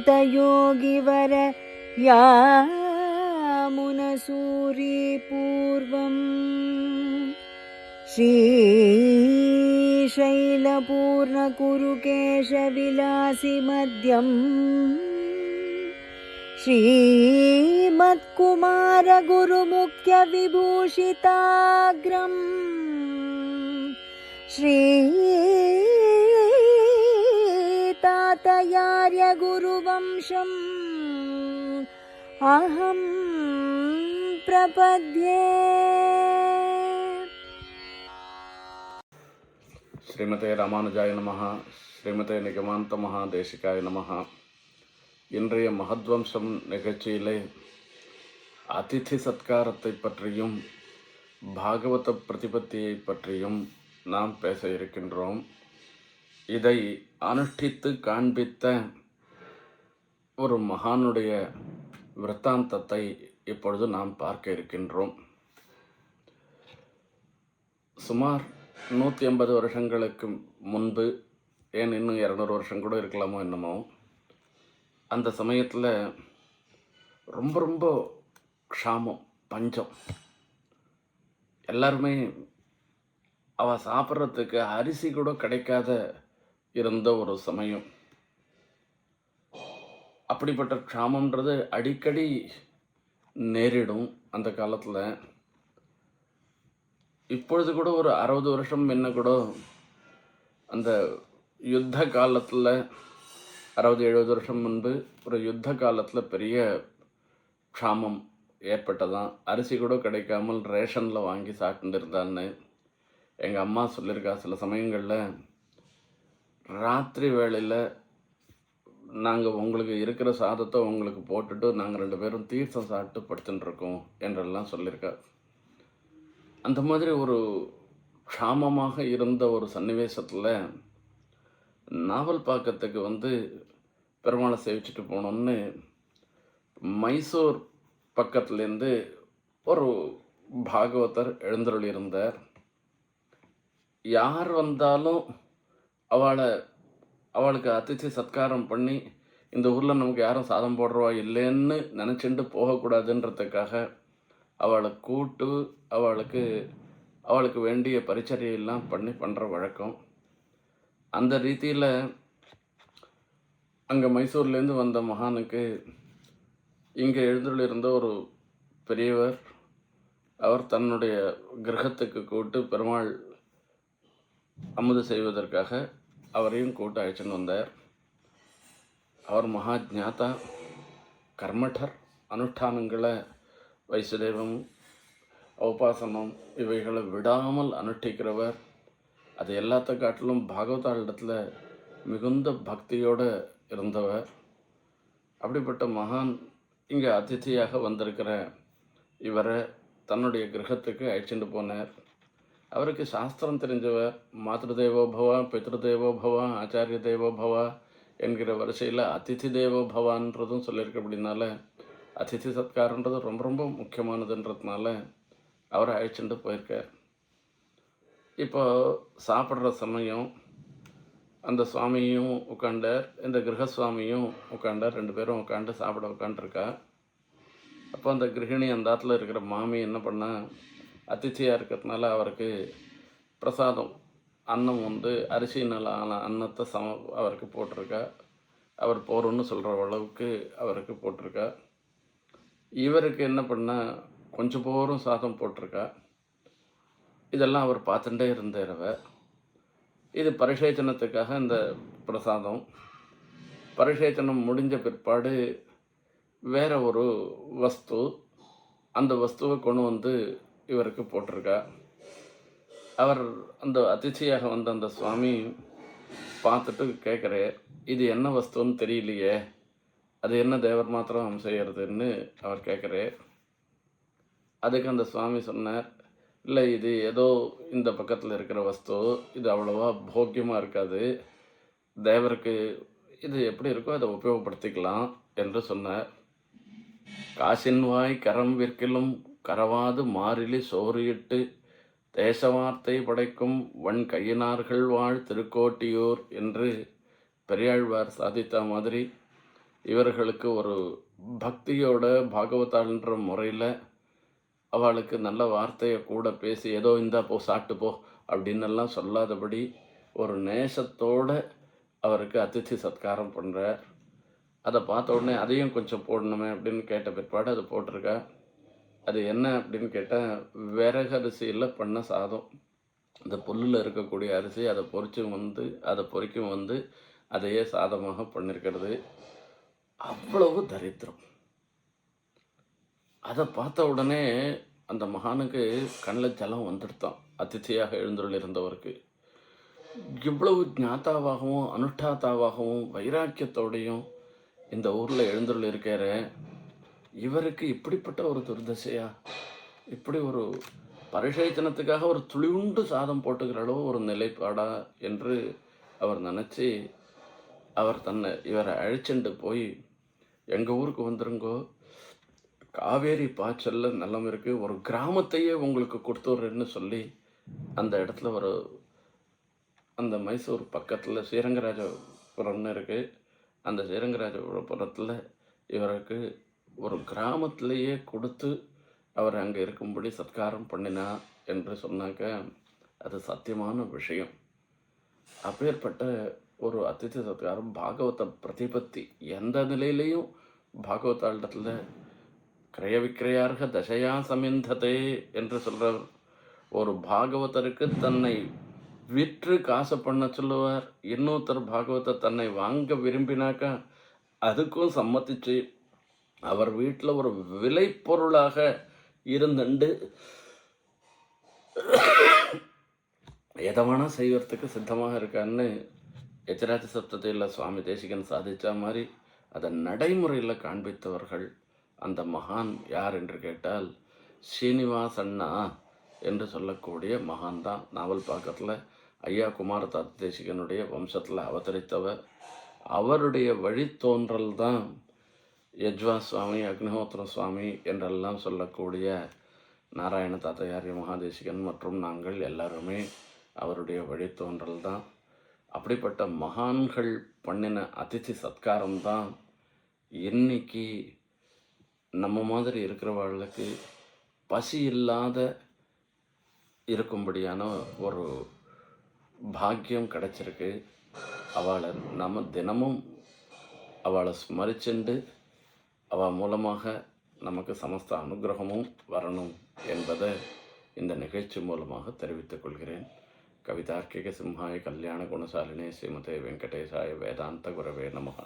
श्रीनाथयोगिवर यामुनसूरीपूर्वम् श्रीशैलपूर्णकुरुकेशविलासिमध्यम् श्रीमत्कुमारगुरुमुख्यविभूषिताग्रम् श्रीतातयार्यगुरुवंशम् अहं प्रपद्ये. ஸ்ரீமதே ராமானுஜாய நமஹ. ஸ்ரீமதே நிகமாந்த மகாதேசிகாய நமஹ. இன்றைய மகத்வம்சம் நிகழ்ச்சியிலே அதிதி சத்காரத்தை பற்றியும் பாகவத பிரதிபத்தியை பற்றியும் நாம் பேச இருக்கின்றோம். இதை அனுஷ்டித்து காண்பித்த ஒரு மகானுடைய விருத்தாந்தத்தை இப்பொழுது நாம் பார்க்க இருக்கின்றோம். சுமார் 150 வருஷங்களுக்கு முன்பு, ஏன் இன்னும் 200 வருஷம் கூட இருக்கலாமோ என்னமோ, அந்த சமயத்தில் ரொம்ப ரொம்ப க்ஷாமம், பஞ்சம். எல்லாருமே அவள் சாப்பிட்றதுக்கு அரிசி கூட கிடைக்காத இருந்த ஒரு சமயம். அப்படிப்பட்ட க்ஷாமன்றது அடிக்கடி நேரிடும் அந்த காலத்தில். இப்பொழுது கூட ஒரு 60 வருஷம் முன்ன கூட அந்த யுத்த காலத்தில், 60-70 வருஷம் முன்பு ஒரு யுத்த காலத்தில் பெரிய க்ஷாமம் ஏற்பட்டதான். அரிசி கூட கிடைக்காமல் ரேஷனில் வாங்கி சாப்பிட்டு இருந்தான்னு எங்கள் அம்மா சொல்லியிருக்கா. சில சமயங்களில் ராத்திரி வேளையில் நாங்கள் உங்களுக்கு இருக்கிற சாதத்தை உங்களுக்கு போட்டுட்டு நாங்கள் 2 பேரும் தீர்த்தம் சாப்பிட்டு படுத்துட்டுருக்கோம் என்றெல்லாம் சொல்லியிருக்கா. அந்த மாதிரி ஒரு க்ஷாமமாக இருந்த ஒரு சன்னிவேசத்தில் நாவல் பாக்கத்துக்கு பெருமாளை சேவிச்சுட்டு போனோன்னு மைசூர் பக்கத்துலேருந்து ஒரு பாகவதர் எழுந்தருளியிருந்தார். யார் வந்தாலும் அவளுக்கு அதிதி சத்காரம் பண்ணி, இந்த ஊரில் நமக்கு யாரும் சாதம் போடுறவா இல்லைன்னு நினச்சிட்டு போகக்கூடாதுன்றதுக்காக அவளை கூட்டு அவளுக்கு வேண்டிய பரிச்சரியெல்லாம் பண்ணுற வழக்கம். அந்த ரீதியில் அங்கே மைசூர்லேருந்து வந்த மகானுக்கு இங்கே எழுந்துள்ளிருந்த ஒரு பெரியவர், அவர் தன்னுடைய கிரகத்துக்கு கூட்டு பெருமாள் அமுது செய்வதற்காக அவரையும் கூட்டு அழைச்சின்னு வந்தார். அவர் மகா ஜாதா, கர்மட்டர். அனுஷ்டானங்களை, வைசுதேவம், உபாசனம் இவைகளை விடாமல் அனுஷ்டிக்கிறவர். அது எல்லாத்த காட்டிலும் பாகவதாளிடத்தில் மிகுந்த பக்தியோடு இருந்தவர். அப்படிப்பட்ட மகான் இங்கே அதிதியாக வந்திருக்கிற இவரை தன்னுடைய கிரகத்துக்கு அழைச்சிட்டு போனார். அவருக்கு சாஸ்திரம் தெரிஞ்சவர். மாத்ருதேவோ பவ, பித்ருதேவோ பவ, ஆச்சாரிய தேவோ பவ என்கிற வரிசையில் அதிதி தேவோ பவான்றதும் சொல்லியிருக்கு. அப்படின்னால அதிதி சத்காரன்றது ரொம்ப ரொம்ப முக்கியமானதுன்றதுனால அவரை அழைச்சிட்டு போயிருக்கார். இப்போ சாப்பிட்ற சமயம் அந்த சுவாமியும் உட்காண்டார், இந்த கிரகசுவாமியும் உட்காண்டார். 2 பேரும் உட்காந்து சாப்பிட உட்காந்துருக்கா. அப்போ அந்த கிரகிணி, அந்த ஆற்றுல இருக்கிற மாமி என்ன பண்ணால், அதிதியாக இருக்கிறதுனால அவருக்கு பிரசாதம் அன்னம் அரிசினால் ஆன அன்னத்தை அவருக்கு போட்டிருக்கா. அவர் போகிறோன்னு சொல்கிற அளவுக்கு அவருக்கு போட்டிருக்கா. இவருக்கு என்ன பண்ணால் கொஞ்சம் போரும் சாதம் போட்டிருக்கா. இதெல்லாம் அவர் பார்த்துட்டே இருந்தார். இது பரிசேச்சனத்துக்காக இந்த பிரசாதம். பரிசேச்சனம் முடிஞ்ச பிற்பாடு வேற ஒரு வஸ்து, அந்த வஸ்துவை கொண்டு இவருக்கு போட்டிருக்கா. அவர் அந்த அதிதியாக வந்த அந்த சுவாமி பார்த்துட்டு கேட்குறார், இது என்ன வஸ்துன்னு தெரியலையே, அது என்ன தேவர் மாத்திரம் செய்கிறதுன்னு அவர் கேட்குறார். அதுக்கு அந்த சுவாமி சொன்னார், இல்லை, இது ஏதோ இந்த பக்கத்தில் இருக்கிற வஸ்து, இது அவ்வளோவா போக்கியமாக இருக்காது, தேவருக்கு இது எப்படி இருக்கோ அதை உபயோகப்படுத்திக்கலாம் என்று சொன்னார். காசின்வாய் கரம் விற்கிலும் கரவாது மாறிலி சோறியிட்டு தேசவார்த்தை படைக்கும் வன் கையினார்கள் வாழ் திருக்கோட்டியூர் என்று பெரியாழ்வார் சாதித்த மாதிரி இவர்களுக்கு ஒரு பக்தியோட பாகவதான்ற முறையில் அவளுக்கு நல்ல வார்த்தையை கூட பேசி ஏதோ இந்தா போ சாப்பிட்டு போ அப்படின்னெல்லாம் சொல்லாதபடி ஒரு நேசத்தோடு அவருக்கு அதித்தி சத்காரம் பண்ணுறார். அதை பார்த்த உடனே அதையும் கொஞ்சம் போடணுமே அப்படின்னு கேட்ட பிற்பாடு அதை போட்டிருக்கா. அது என்ன அப்படின்னு கேட்டால் விறகு அரிசியில் பண்ண சாதம். அந்த புல்லில் இருக்கக்கூடிய அரிசி அதை பொறிக்கும் வந்து அதையே சாதமாக பண்ணியிருக்கிறது. அவ்வளவு தரித்திரம். அதை பார்த்த உடனே அந்த மகானுக்கு கண்ணில் ஜலம் வந்துடுத்தான். அதித்தியாக எழுந்துள்ள இருந்தவருக்கு இவ்வளவு ஞாத்தாவாகவும் அனுஷ்டாத்தாவாகவும் வைராக்கியத்தோடையும் இந்த ஊரில் எழுந்துள்ள இருக்கிற இவருக்கு இப்படிப்பட்ட ஒரு துர்தசையா, இப்படி ஒரு பரிசேத்தனத்துக்காக ஒரு துளிவுண்டு சாதம் போட்டுக்கிற அளவு ஒரு நிலைப்பாடா என்று அவர் நினச்சி அவர் இவரை அழைச்சிட்டு போய் எங்கள் ஊருக்கு வந்துருங்கோ, காவேரி பாய்ச்சல்ல நிலம் இருக்குது, ஒரு கிராமத்தையே உங்களுக்கு கொடுத்துட்றேன்னு சொல்லி அந்த இடத்துல அந்த மைசூர் பக்கத்தில் ஸ்ரீரங்கராஜபுரம்னு இருக்குது. அந்த ஸ்ரீரங்கராஜபுரத்தில் இவருக்கு ஒரு கிராமத்திலேயே கொடுத்து அவர் அங்கே இருக்கும்படி சத்காரம் பண்ணினா என்று சொன்னாக்க அது சத்தியமான விஷயம். அப்பேற்பட்ட ஒரு அதித்தி சத்காரம் பாகவத பிரதிபத்தி எந்த நிலையிலையும் பாகவதாண்டத்தில் கிரய விக்கிரையார்க தசையா சமிந்ததே என்று சொல்கிறவர். ஒரு பாகவதருக்கு தன்னை விற்று காசை பண்ண சொல்லுவார். இன்னொருத்தர் பாகவத்தை தன்னை வாங்க விரும்பினாக்கா அதுக்கும் சம்மதிச்சு அவர் வீட்டில் ஒரு விலை பொருளாக இருந்துண்டு எதவானா செய்வதற்கு சித்தமாக இருக்கான்னு எச்சராஜ சப்தத்தில் சுவாமி தேசிகன் சாதித்த மாதிரி அதை நடைமுறையில் காண்பித்தவர்கள் அந்த மகான் யார் என்று கேட்டால் ஸ்ரீனிவாசண்ணா என்று சொல்லக்கூடிய மகான் தான். நாவல் பாக்கத்தில் ஐயா குமாரதாத் தேசிகனுடைய வம்சத்தில் அவதரித்தவர். அவருடைய வழித்தோன்றல் தான் யஜ்வா சுவாமி, அக்னிஹோத்திர சுவாமி என்றெல்லாம் சொல்லக்கூடிய நாராயண தாத்தையாரிய மகாதேசிகன் மற்றும் நாங்கள் எல்லாருமே அவருடைய வழித்தோன்றல் தான். அப்படிப்பட்ட மகான்கள் பண்ணின அதித்தி சத்காரம் தான் இன்னைக்கு நம்ம மாதிரி இருக்கிறவர்களுக்கு பசி இல்லாத இருக்கும்படியான ஒரு பாக்கியம் கிடைச்சிருக்கு. அவளை நம்ம தினமும் அவளை ஸ்மரிச்சுண்டு அவள் மூலமாக நமக்கு சமஸ்த அனுகிரகமும் வரணும் என்பதை இந்த நிகழ்ச்சி மூலமாக தெரிவித்துக் கொள்கிறேன். கவிதார்க்கிக சிம்ஹாய கல்யாண குணசாலினே ஸ்ரீமதே வெங்கடேசாய வேதாந்த குரவே நமஹ.